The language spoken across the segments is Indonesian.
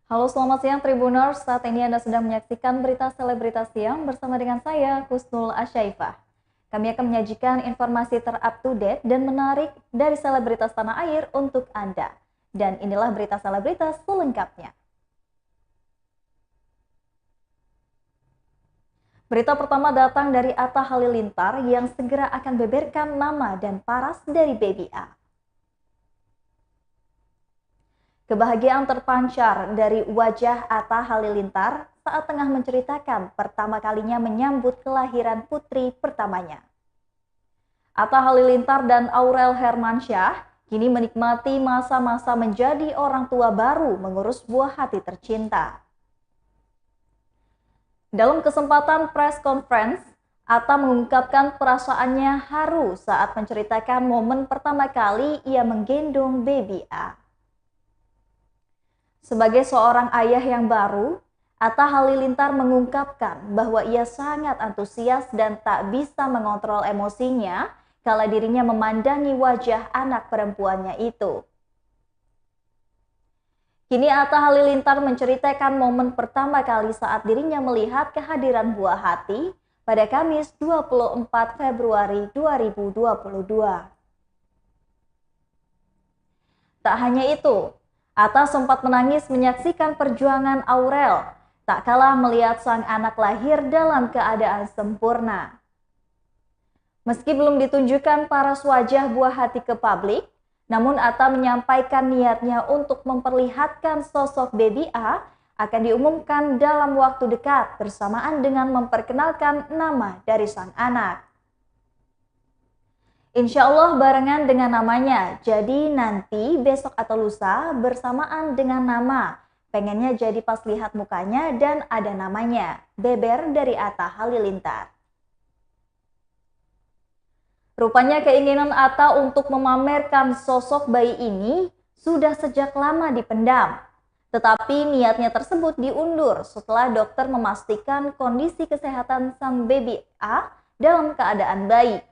Halo, selamat siang Tribuners. Saat ini Anda sedang menyaksikan berita selebritas siang bersama dengan saya, Kusnul Asyaifah. Kami akan menyajikan informasi ter-up-to-date dan menarik dari selebritas tanah air untuk Anda. Dan inilah berita selebritas selengkapnya. Berita pertama datang dari Atta Halilintar yang segera akan beberkan nama dan paras dari Baby A. Kebahagiaan terpancar dari wajah Atta Halilintar saat tengah menceritakan pertama kalinya menyambut kelahiran putri pertamanya. Atta Halilintar dan Aurel Hermansyah kini menikmati masa-masa menjadi orang tua baru mengurus buah hati tercinta. Dalam kesempatan press conference, Atta mengungkapkan perasaannya haru saat menceritakan momen pertama kali ia menggendong Baby A. Sebagai seorang ayah yang baru, Atta Halilintar mengungkapkan bahwa ia sangat antusias dan tak bisa mengontrol emosinya kala dirinya memandangi wajah anak perempuannya itu. Kini Atta Halilintar menceritakan momen pertama kali saat dirinya melihat kehadiran buah hati pada Kamis 24 Februari 2022. Tak hanya itu, Atta sempat menangis menyaksikan perjuangan Aurel, tak kalah melihat sang anak lahir dalam keadaan sempurna. Meski belum ditunjukkan paras wajah buah hati ke publik, namun Atta menyampaikan niatnya untuk memperlihatkan sosok Baby A akan diumumkan dalam waktu dekat bersamaan dengan memperkenalkan nama dari sang anak. Insya Allah barengan dengan namanya, jadi nanti besok atau lusa bersamaan dengan nama. Pengennya jadi pas lihat mukanya dan ada namanya, beber dari Atta Halilintar. Rupanya keinginan Atta untuk memamerkan sosok bayi ini sudah sejak lama dipendam. Tetapi niatnya tersebut diundur setelah dokter memastikan kondisi kesehatan sang Baby A dalam keadaan baik.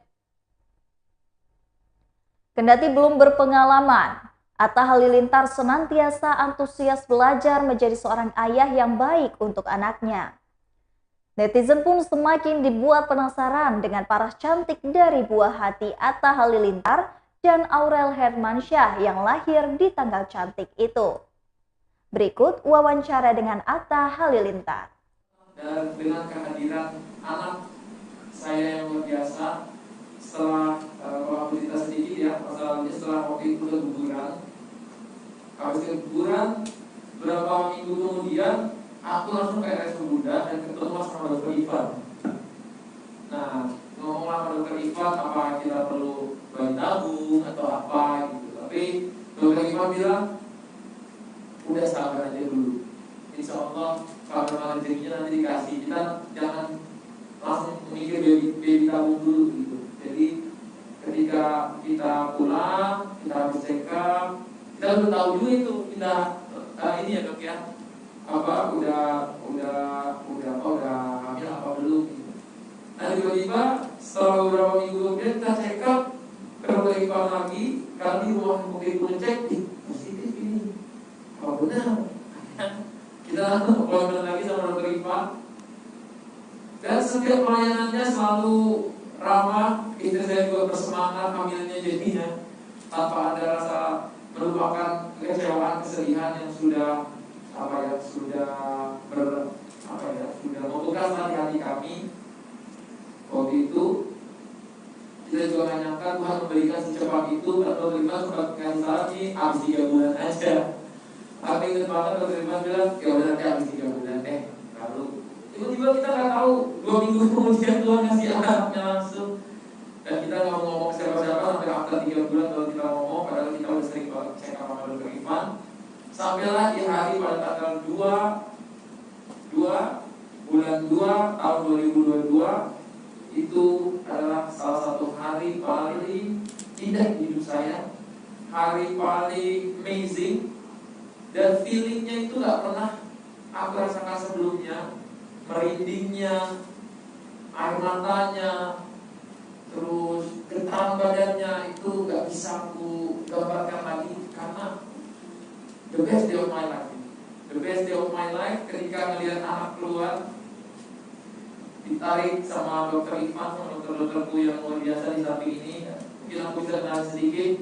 Kendati belum berpengalaman, Atta Halilintar senantiasa antusias belajar menjadi seorang ayah yang baik untuk anaknya. Netizen pun semakin dibuat penasaran dengan paras cantik dari buah hati Atta Halilintar dan Aurel Hermansyah yang lahir di tanggal cantik itu. Berikut wawancara dengan Atta Halilintar. Dan dengan kehadiran anak saya yang luar biasa, setelah kalau aku cerita sedikit ya masalahnya, setelah waktu itu keguguran, habis keguguran beberapa minggu kemudian aku langsung ke RSUD Bunda dan ketemu sama dokter Ivan. Nah, ngomong sama dokter Ivan apa kita perlu bayi tabung atau apa gitu, tapi dokter Ivan bilang udah sabar aja dulu, insya Allah kalau memang rezekinya nanti dikasih, kita jangan langsung mikir baby tabung dulu gitu. Jadi ketika kita pulang, kita habis check up, kita udah tahu dulu itu kita ini ya dok ya, apa udah hamil apa belum gitu. Nah tiba-tiba setelah beberapa minggu kemudian kita check up ke dokter Ivan lagi, karena di rumah waktu itu ngecek positif ini, apa benar? Kita appointment lagi sama dokter Ivan. Dan setiap pelayanannya selalu ramah, istri saya juga bersemangat hamilnya jadinya tanpa ada rasa melupakan kekecewaan, kesedihan yang sudah sudah membekas hati kami. Waktu itu kita juga gak nyangka Tuhan memberikan secepat itu, dan dokter sempat kasih saran nih habis 3 bulan aja. Tapi ingat banget dokter bilang ya udah nanti habis 3 bulan deh. Lalu tiba-tiba kita nggak tahu 2 minggu kemudian Tuhan ngasih anaknya langsung, dan kita nggak mau ngomong siapa-siapa sampai after 3 bulan kalau kita ngomong, padahal kita udah sering banget cek sama dokter Ivan. Sampailah di hari pada tanggal 2 bulan 2 tahun 2022, itu adalah salah satu hari paling indah di hidup saya, hari paling amazing, dan feelingnya itu nggak pernah aku rasakan sebelumnya. Merindingnya, air matanya, terus getaran badannya itu gak bisa aku gambarkan lagi, karena the best day of my life. The best day tragedy of my life ketika melihat anak keluar ditarik sama dokter Ivan, sama dokter-dokterku yang luar biasa di samping ini. Mungkin aku bisa kenal sedikit.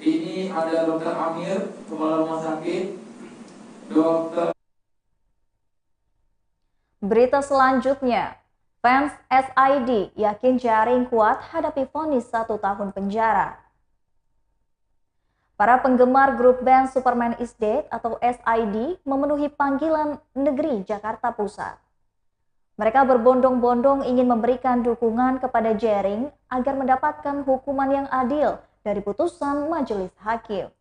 Ini ada dokter Amir, kepala rumah sakit. Dokter. Berita selanjutnya, fans SID yakin jaring kuat hadapi vonis 1 tahun penjara. Para penggemar grup band Superman is Dead atau SID memenuhi panggilan negeri Jakarta Pusat. Mereka berbondong-bondong ingin memberikan dukungan kepada Jering agar mendapatkan hukuman yang adil dari putusan majelis hakim.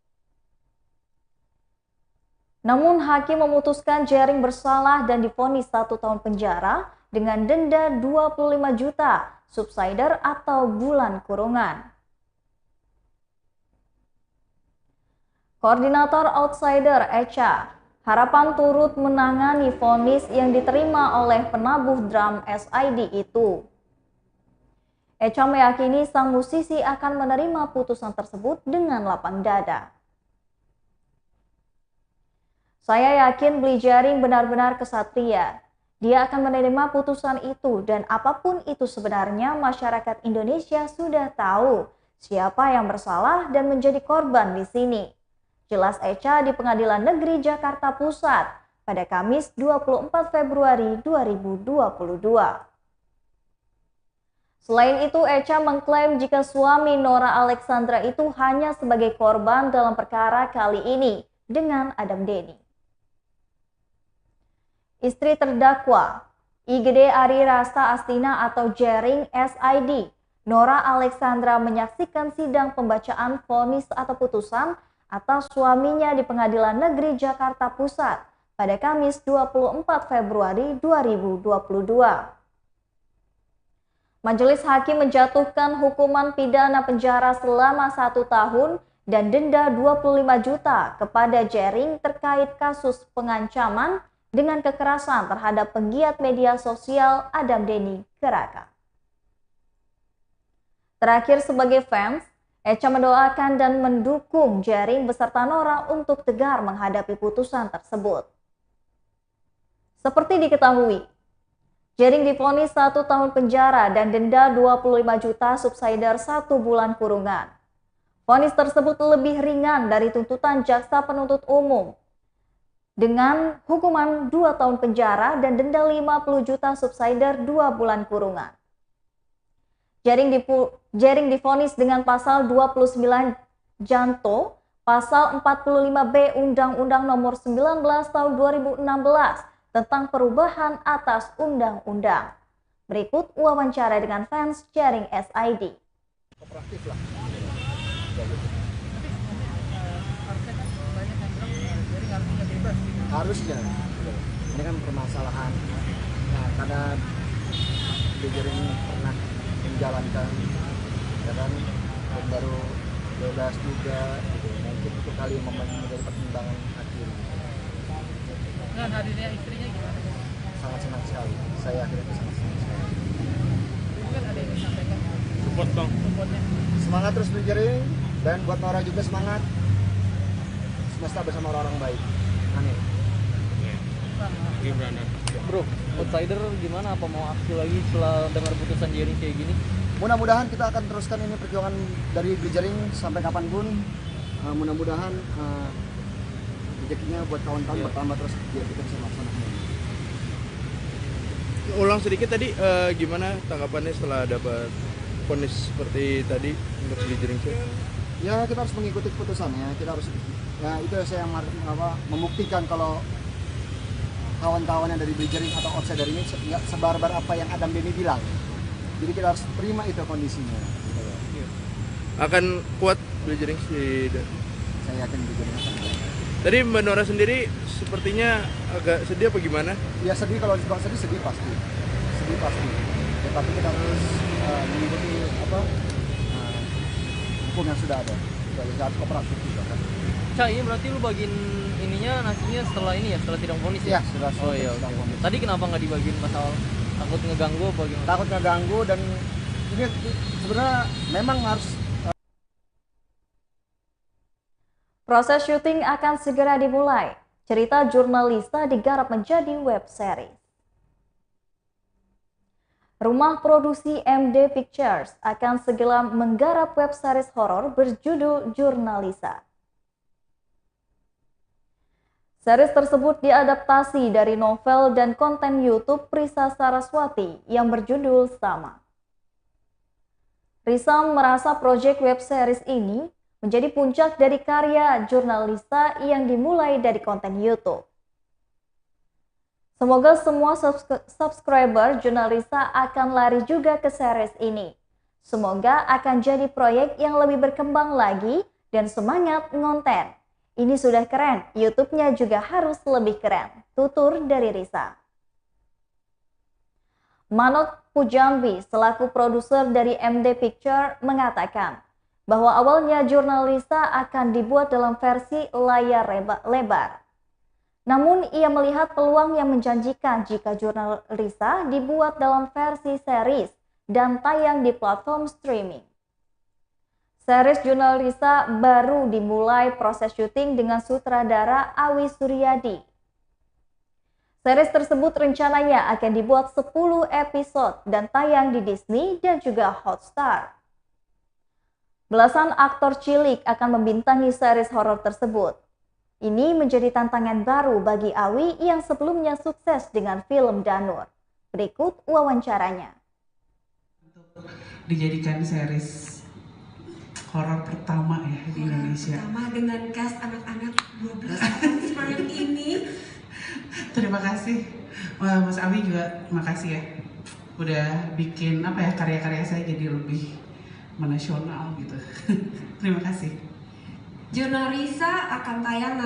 Namun hakim memutuskan Jering bersalah dan divonis 1 tahun penjara dengan denda 25 juta, subsidiar atau bulan kurungan. Koordinator Outsider Echa Harapan turut menangani vonis yang diterima oleh penabuh drum SID itu. Echa meyakini sang musisi akan menerima putusan tersebut dengan lapang dada. Saya yakin Bli Jering benar-benar kesatria. Dia akan menerima putusan itu dan apapun itu sebenarnya masyarakat Indonesia sudah tahu siapa yang bersalah dan menjadi korban di sini. Jelas Echa di Pengadilan Negeri Jakarta Pusat pada Kamis 24 Februari 2022. Selain itu, Echa mengklaim jika suami Nora Alexandra itu hanya sebagai korban dalam perkara kali ini dengan Adam Denny. Istri terdakwa, IGD Ari Rasta Astina atau Jering SID, Nora Alexandra menyaksikan sidang pembacaan vonis atau putusan atas suaminya di Pengadilan Negeri Jakarta Pusat pada Kamis 24 Februari 2022. Majelis Hakim menjatuhkan hukuman pidana penjara selama 1 tahun dan denda 25 juta kepada Jering terkait kasus pengancaman dengan kekerasan terhadap penggiat media sosial Adam Denny Geraka. Terakhir sebagai fans, Echa mendoakan dan mendukung Jering beserta Nora untuk tegar menghadapi putusan tersebut. Seperti diketahui, Jering divonis 1 tahun penjara dan denda 25 juta subsidiar 1 bulan kurungan. Vonis tersebut lebih ringan dari tuntutan jaksa penuntut umum dengan hukuman 2 tahun penjara dan denda 50 juta subsidiar 2 bulan kurungan. Jering divonis dengan pasal 29 Janto, pasal 45B Undang-Undang Nomor 19 Tahun 2016 tentang perubahan atas undang-undang. Berikut wawancara dengan fans Jering SID. Kooperatif lah. Harusnya. Ini kan permasalahan. Nah, karena Jering pernah menjalankan, ya kan, baru 12 juga, gitu. Mungkin itu kali yang menjadi pertimbangan hakim. Dengan hadirnya istrinya gimana? Sangat senang sekali. Saya akhirnya sangat senang sekali. Mungkin ada yang disampaikan. Support bang. Supportnya. Semangat terus Jering, dan buat Nora juga semangat. Semesta bersama orang-orang baik. Amin. Gimana? Bro, outsider gimana? Apa mau aksi lagi setelah dengar putusan Jering kayak gini? Mudah-mudahan kita akan teruskan ini perjuangan dari Jering sampai kapanpun. Mudah-mudahan rezekinya buat kawan-kawan bertambah terus biar kita bisa melaksanakan. Ulang sedikit tadi, gimana tanggapannya setelah dapat vonis seperti tadi untuk di Jering? Ya, kita harus mengikuti keputusannya. Kita harus, ya itu saya yang membuktikan kalau kawan-kawan yang dari Jering atau outsider ini nggak sebarbar apa yang Adam Denny bilang. Jadi kita harus terima itu kondisinya. Akan kuat di Jering sih. Saya yakin Jering akan kuat. Tadi Mbak Nora sendiri sepertinya agak sedih apa gimana? Ya sedih, kalau sedih pasti. Sedih pasti. Ya, tapi kita harus mengikuti hukum yang sudah ada. Kita harus kooperatif juga kan. Cak, ini berarti lu bagiin ininya nasinya setelah ini ya, setelah sidang vonis ya? Iya, sudah. Oh iya, sidang oke. vonis. Tadi kenapa nggak dibagiin pasal takut ngeganggu apa gimana? Takut ngeganggu, dan ini sebenarnya memang harus. Proses syuting akan segera dimulai. cerita jurnalisa digarap menjadi web series. Rumah produksi MD Pictures akan segera menggarap web series horor berjudul Jurnalisa. Series tersebut diadaptasi dari novel dan konten YouTube Risa Saraswati yang berjudul sama. Risa merasa proyek web series ini menjadi puncak dari karya jurnalisa yang dimulai dari konten YouTube. Semoga semua subscriber jurnalisa akan lari juga ke series ini. Semoga akan jadi proyek yang lebih berkembang lagi dan semangat ngonten. Ini sudah keren, YouTube-nya juga harus lebih keren, tutur dari Risa. Manot Pujambi selaku produser dari MD Picture mengatakan bahwa awalnya Jurnalisa akan dibuat dalam versi layar lebar. Namun ia melihat peluang yang menjanjikan jika Jurnalisa dibuat dalam versi series dan tayang di platform streaming. Series Jurnalisa baru dimulai proses syuting dengan sutradara Awi Suryadi. Series tersebut rencananya akan dibuat 10 episode dan tayang di Disney dan juga Hotstar. Belasan aktor cilik akan membintangi series horor tersebut. Ini menjadi tantangan baru bagi Awi yang sebelumnya sukses dengan film Danur. Berikut wawancaranya. Untuk dijadikan series horor pertama ya di Indonesia. Pertama dengan cast anak-anak 12 tahun seperti ini. Terima kasih Mas Awi juga, makasih ya udah bikin karya-karya saya jadi lebih menasional gitu. Terima kasih. Jurnalisa akan tayang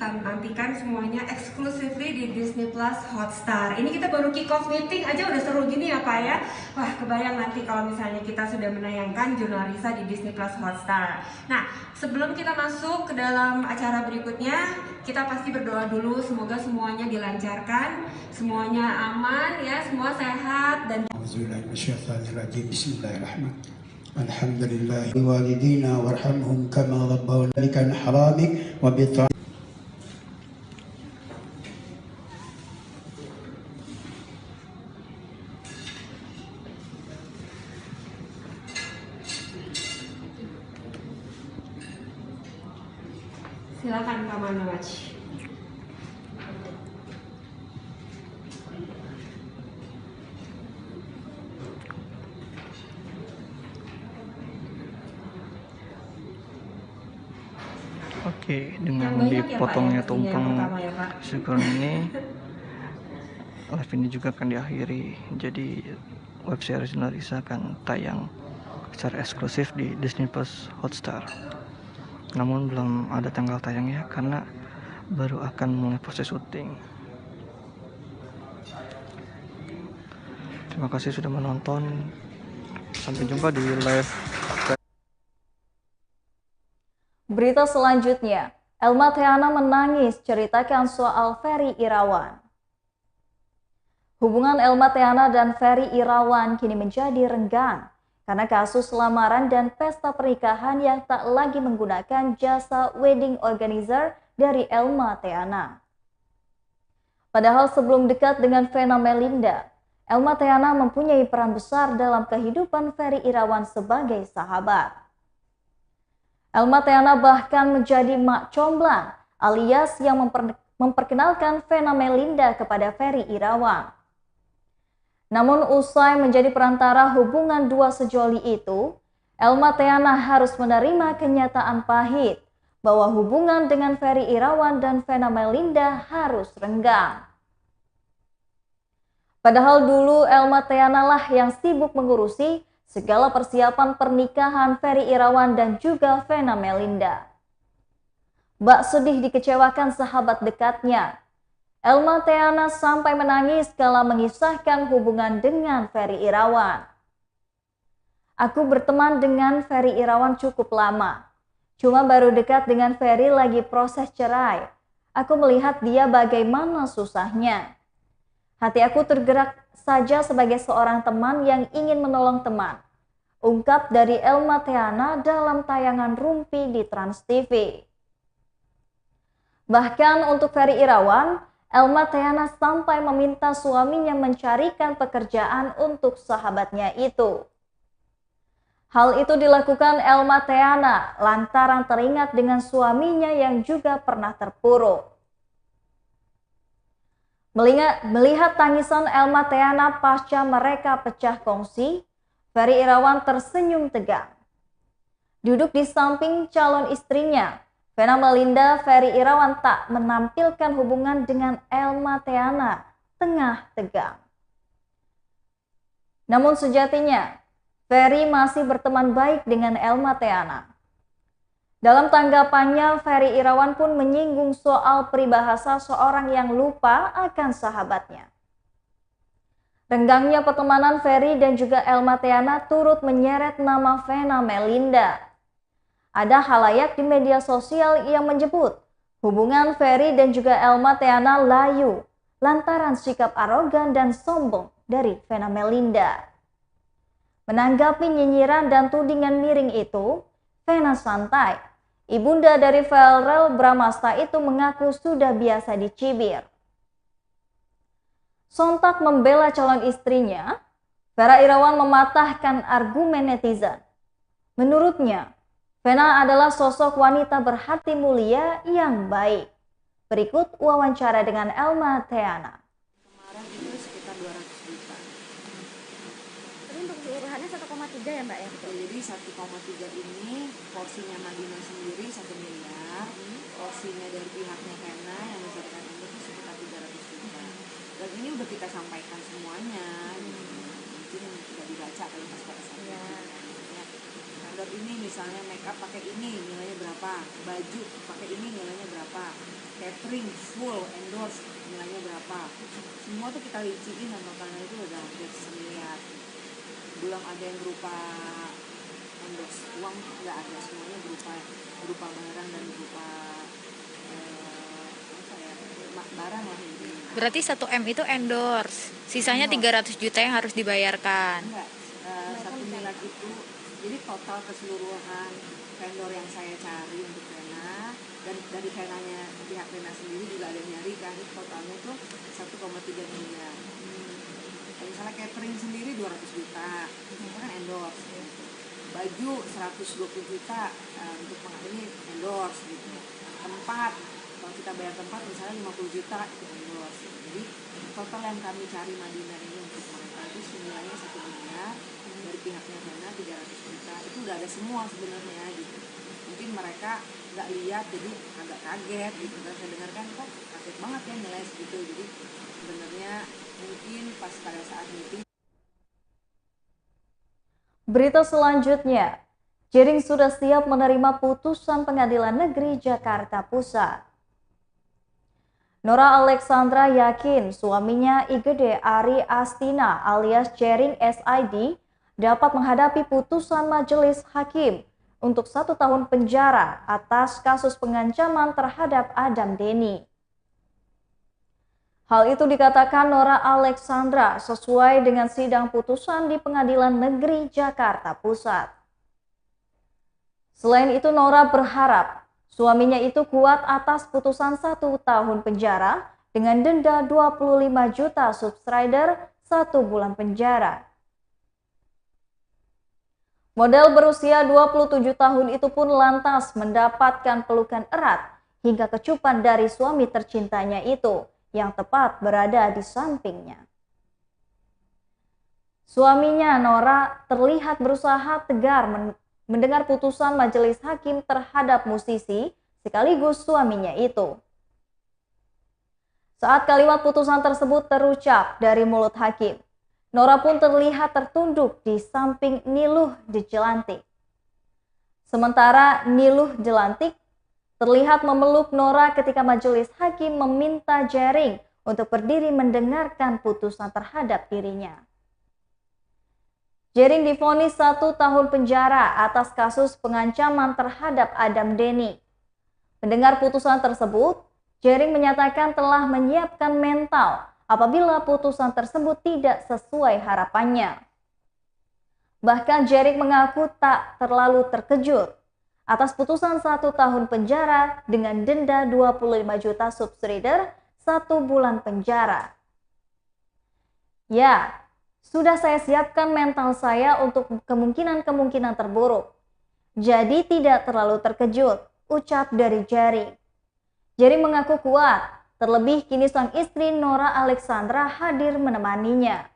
nantikan semuanya exclusively di Disney Plus Hotstar. Ini kita baru kick off meeting aja udah seru gini ya Pak ya. Wah, kebayang nanti kalau misalnya kita sudah menayangkan Jurnalisa di Disney Plus Hotstar. Nah, sebelum kita masuk ke dalam acara berikutnya, kita pasti berdoa dulu semoga semuanya dilancarkan, semuanya aman ya, semua sehat dan Bismillahirrahmanirrahim. Alhamdulillah walidina warhamhum kama rabbawna likan haramik wa bita. silakan Pak Manoj. Oke, dengan dipotongnya tumpeng syukur ini, live ini juga akan diakhiri. Jadi web series Jurnalisa akan tayang secara eksklusif di Disney Plus Hotstar. Namun belum ada tanggal tayangnya karena baru akan mulai proses syuting. Terima kasih sudah menonton. Sampai jumpa di live. Berita selanjutnya, Elma Theana menangis ceritakan soal Ferry Irawan. Hubungan Elma Theana dan Ferry Irawan kini menjadi renggang karena kasus lamaran dan pesta pernikahan yang tak lagi menggunakan jasa wedding organizer dari Elma Theana. Padahal sebelum dekat dengan Vena Melinda, Elma Theana mempunyai peran besar dalam kehidupan Ferry Irawan sebagai sahabat. Elma Theana bahkan menjadi mak comblang alias yang memperkenalkan Vena Melinda kepada Ferry Irawan. Namun usai menjadi perantara hubungan dua sejoli itu, Elma Theana harus menerima kenyataan pahit bahwa hubungan dengan Ferry Irawan dan Vena Melinda harus renggang. Padahal dulu Elma Theana lah yang sibuk mengurusi segala persiapan pernikahan Ferry Irawan dan juga Vena Melinda. Bak sedih dikecewakan sahabat dekatnya, Elma Theana sampai menangis kala mengisahkan hubungan dengan Ferry Irawan. Aku berteman dengan Ferry Irawan cukup lama. Cuma baru dekat dengan Ferry lagi proses cerai. Aku melihat dia bagaimana susahnya. Hati aku tergerak saja sebagai seorang teman yang ingin menolong teman. Ungkap dari Elma Theana dalam tayangan Rumpi di Trans TV. Bahkan untuk Ferry Irawan, Elma Theana sampai meminta suaminya mencarikan pekerjaan untuk sahabatnya itu. Hal itu dilakukan Elma Theana lantaran teringat dengan suaminya yang juga pernah terpuruk. Melihat tangisan Elma Theana pasca mereka pecah kongsi, Ferry Irawan tersenyum tegang. Duduk di samping calon istrinya, Vena Melinda, Ferry Irawan tak menampilkan hubungan dengan Elma Theana tengah tegang. Namun sejatinya, Ferry masih berteman baik dengan Elma Theana. Dalam tanggapannya, Ferry Irawan pun menyinggung soal peribahasa seorang yang lupa akan sahabatnya. Renggangnya pertemanan Ferry dan juga Elma Theana turut menyeret nama Vena Melinda. Ada halayak di media sosial yang menyebut hubungan Ferry dan juga Elma Theana layu lantaran sikap arogan dan sombong dari Vena Melinda. Menanggapi nyinyiran dan tudingan miring itu, Vena santai. Ibunda dari Verrell Bramasta itu mengaku sudah biasa dicibir. Sontak membela calon istrinya, Ferry Irawan mematahkan argumen netizen. Menurutnya, Vena adalah sosok wanita berhati mulia yang baik. Berikut wawancara dengan Elma Theana. Kemarin itu sekitar 200 juta. Tapi untuk keseluruhannya 1,3 ya Mbak ya? Jadi 1,3 ini porsinya Madinah sendiri 1 miliar, porsinya dari pihaknya Vena yang menjadikan itu sekitar 300 juta. Dan ini udah kita sampaikan semuanya, mungkin tidak dibaca kalau pas pada saat ya. Vendor ini misalnya make up pakai ini nilainya berapa, baju pakai ini nilainya berapa, catering full endorse nilainya berapa, semua tuh kita rinciin sama karena itu udah hampir 1 miliar. Belum ada yang berupa endorse uang, nggak ada, semuanya berupa barang dan berupa barang lah ini. Berarti 1M itu endorse, sisanya 300 juta yang harus dibayarkan. Enggak, 1 miliar itu, jadi total keseluruhan vendor yang saya cari untuk Vena, dan dari Venanya, pihak Vena sendiri juga ada yang nyari kan, totalnya tuh 1,3 miliar. Misalnya catering sendiri 200 juta, itu kan endorse. Baju 120 juta untuk ini endorse gitu. Tempat, kalau kita bayar tempat misalnya 50 juta itu endorse. Jadi total yang kami cari Madinah ini untuk mereka itu semuanya 1 miliar, dari pihaknya Vena 300 juta. Itu udah ada semua sebenarnya gitu. Mungkin mereka nggak lihat jadi agak kaget gitu kan. Saya dengarkan kok kaget banget ya nilai segitu. Jadi sebenarnya mungkin pas pada saat meeting. Berita selanjutnya, Jering sudah siap menerima putusan Pengadilan Negeri Jakarta Pusat. Nora Alexandra yakin suaminya IGD Ari Astina alias Jering SID dapat menghadapi putusan majelis hakim untuk 1 tahun penjara atas kasus pengancaman terhadap Adam Denny. Hal itu dikatakan Nora Alexandra sesuai dengan sidang putusan di Pengadilan Negeri Jakarta Pusat. Selain itu, Nora berharap suaminya itu kuat atas putusan 1 tahun penjara dengan denda 25 juta subsidiar 1 bulan penjara. Model berusia 27 tahun itu pun lantas mendapatkan pelukan erat hingga kecupan dari suami tercintanya itu yang tepat berada di sampingnya. Suaminya, Nora, terlihat berusaha tegar mendengar putusan majelis hakim terhadap musisi sekaligus suaminya itu. Saat kalimat putusan tersebut terucap dari mulut hakim, Nora pun terlihat tertunduk di samping Niluh Jelantik. Sementara Niluh Jelantik terlihat memeluk Nora ketika majelis hakim meminta Jering untuk berdiri mendengarkan putusan terhadap dirinya. Jering divonis 1 tahun penjara atas kasus pengancaman terhadap Adam Denny. Mendengar putusan tersebut, Jering menyatakan telah menyiapkan mental apabila putusan tersebut tidak sesuai harapannya. Bahkan Jering mengaku tak terlalu terkejut. atas putusan 1 tahun penjara dengan denda 25 juta subsrider 1 bulan penjara. Ya, sudah saya siapkan mental saya untuk kemungkinan-kemungkinan terburuk. Jadi tidak terlalu terkejut, ucap dari Jering. Jering mengaku kuat, terlebih kini sang istri Nora Alexandra hadir menemaninya.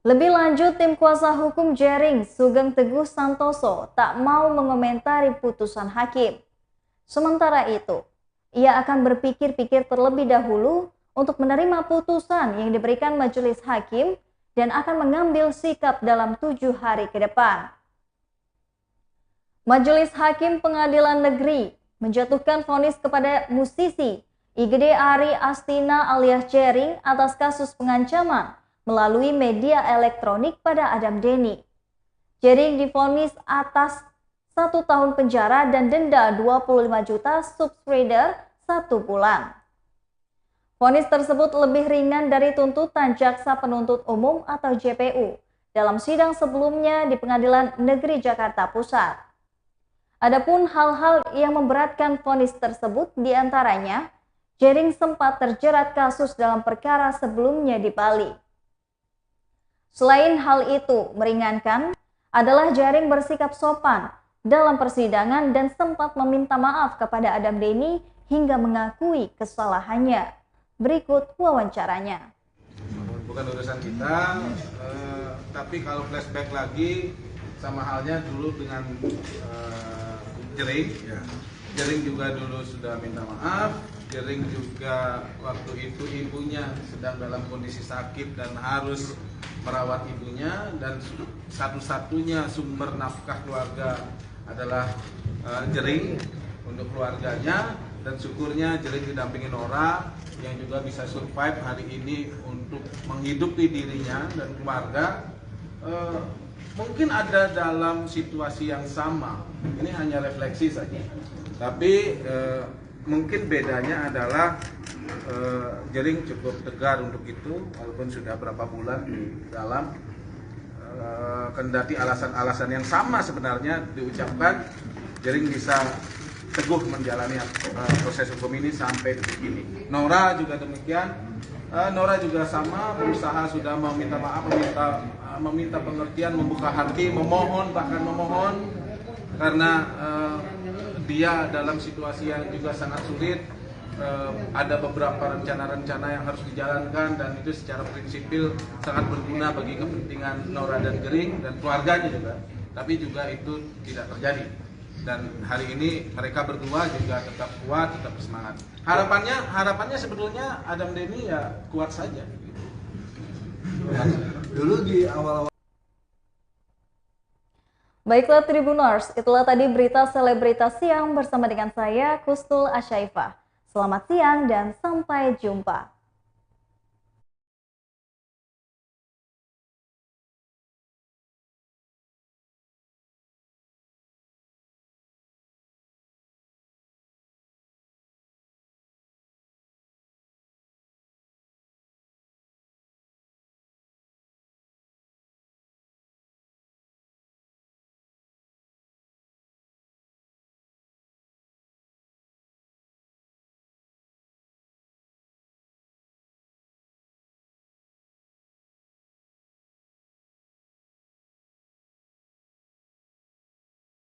Lebih lanjut, tim kuasa hukum Jering, Sugeng Teguh Santoso, tak mau mengomentari putusan hakim. Sementara itu, ia akan berpikir-pikir terlebih dahulu untuk menerima putusan yang diberikan majelis hakim dan akan mengambil sikap dalam 7 hari ke depan. Majelis Hakim Pengadilan Negeri menjatuhkan vonis kepada musisi IGD Ari Astina alias Jering atas kasus pengancaman melalui media elektronik pada Adam Denny. Jering divonis atas 1 tahun penjara dan denda 25 juta subsrider 1 bulan. Vonis tersebut lebih ringan dari tuntutan Jaksa Penuntut Umum atau JPU dalam sidang sebelumnya di Pengadilan Negeri Jakarta Pusat. Adapun hal-hal yang memberatkan vonis tersebut diantaranya, Jering sempat terjerat kasus dalam perkara sebelumnya di Bali. Selain hal itu, meringankan adalah Jering bersikap sopan dalam persidangan dan sempat meminta maaf kepada Adam Denny hingga mengakui kesalahannya. Berikut wawancaranya. Bukan urusan kita, tapi kalau flashback lagi sama halnya dulu dengan Jering, ya. Jering juga dulu sudah minta maaf. Jering juga waktu itu ibunya sedang dalam kondisi sakit dan harus merawat ibunya, dan satu-satunya sumber nafkah keluarga adalah Jering untuk keluarganya, dan syukurnya Jering didampingi Nora yang juga bisa survive hari ini untuk menghidupi dirinya dan keluarga. Mungkin ada dalam situasi yang sama, ini hanya refleksi saja, tapi mungkin bedanya adalah Jering cukup tegar untuk itu, walaupun sudah berapa bulan di dalam, kendati alasan-alasan yang sama sebenarnya diucapkan, Jering bisa teguh menjalani proses hukum ini sampai detik ini. Nora juga demikian. Nora juga sama, berusaha sudah meminta maaf, meminta pengertian, membuka hati, bahkan memohon, karena dia dalam situasi yang juga sangat sulit. Ada beberapa rencana-rencana yang harus dijalankan, dan itu secara prinsipil sangat berguna bagi kepentingan Nora dan Jering dan keluarganya juga. Tapi juga itu tidak terjadi. Dan hari ini mereka berdua juga tetap kuat, tetap semangat. Harapannya sebetulnya Adam Denny ya kuat saja. Dulu di awal-awal. Baiklah Tribuners, itulah tadi berita selebritas siang bersama dengan saya Kustul Asyaifah. Selamat siang dan sampai jumpa.